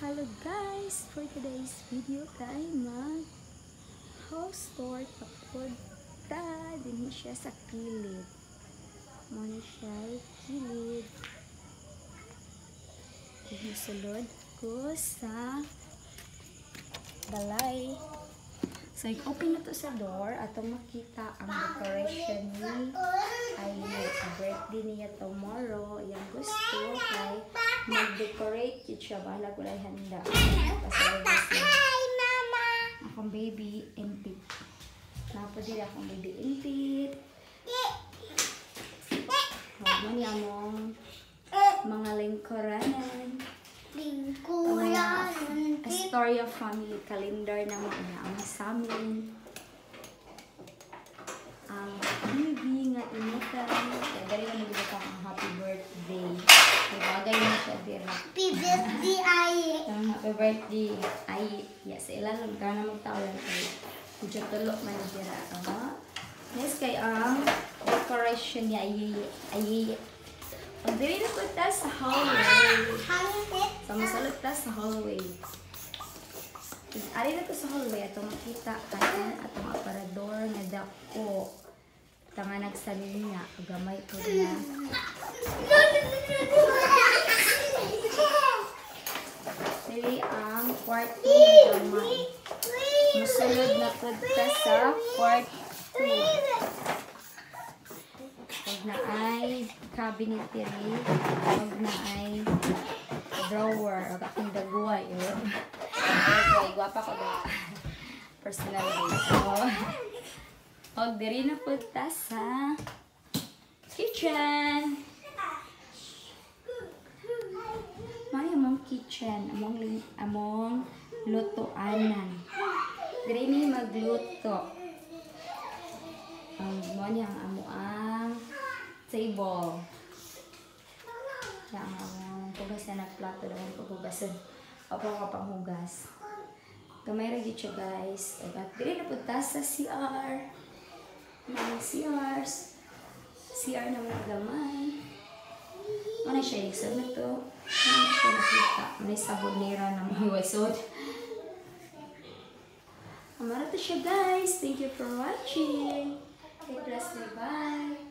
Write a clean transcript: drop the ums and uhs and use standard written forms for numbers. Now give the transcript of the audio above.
Hello guys! For today's video kay mag house tour tapos din siya sa kilid. Muna siya kilid. Sulod ko sa balay. So, i-open na to sa door at makita ang decoration ni Aye. Birthday niya tomorrow. Yang gusto kay mag-decorate siya. Bahala ko lang handa. Hi, Mama! Akong baby impit. Napadil akong baby impit. Huwag niya mong mga lingkuranan. Astoria family calendar naman ang sa amin. Ang baby nga inutan. Kaya dali na nagbuka ang happy birthday. Ibagay na siya dira. Happy birthday, Aye! Happy birthday, Aye. Yes, ilan lang ka na magtawalan kayo. Kudya tulok man dira. Yes, kay ang decoration niya Aye. Pag dili na po ta sa hallway. So, masalot ta sa hallway. Ari na to sa hallway. Ato makita kayan at ang aparador na dako. Tanga nagsalin niya. Gamay po na. Dili ang kwarto na gamay. Masalot na po ta sa kwarto. Pag na ay cabinetry, pag na ay drawer, o aking daguay. Guwapa ko ba? Personal day. So, huwag diri na punta sa kitchen. May among kitchen, among lutoanan. Diri ni magluto. Ang mo niyang amuang table. Yang ang pugas na nagplato naman paghugasan. Opo ka panghugas. Gamay ra gid siya guys. At dili na punta sa CR. Mga CR naman gamay. Ano siya iksod na to? Ano siya nakita? May sabonera na mga wasod. Amara to siya guys. Thank you for watching. God bless you. Bye.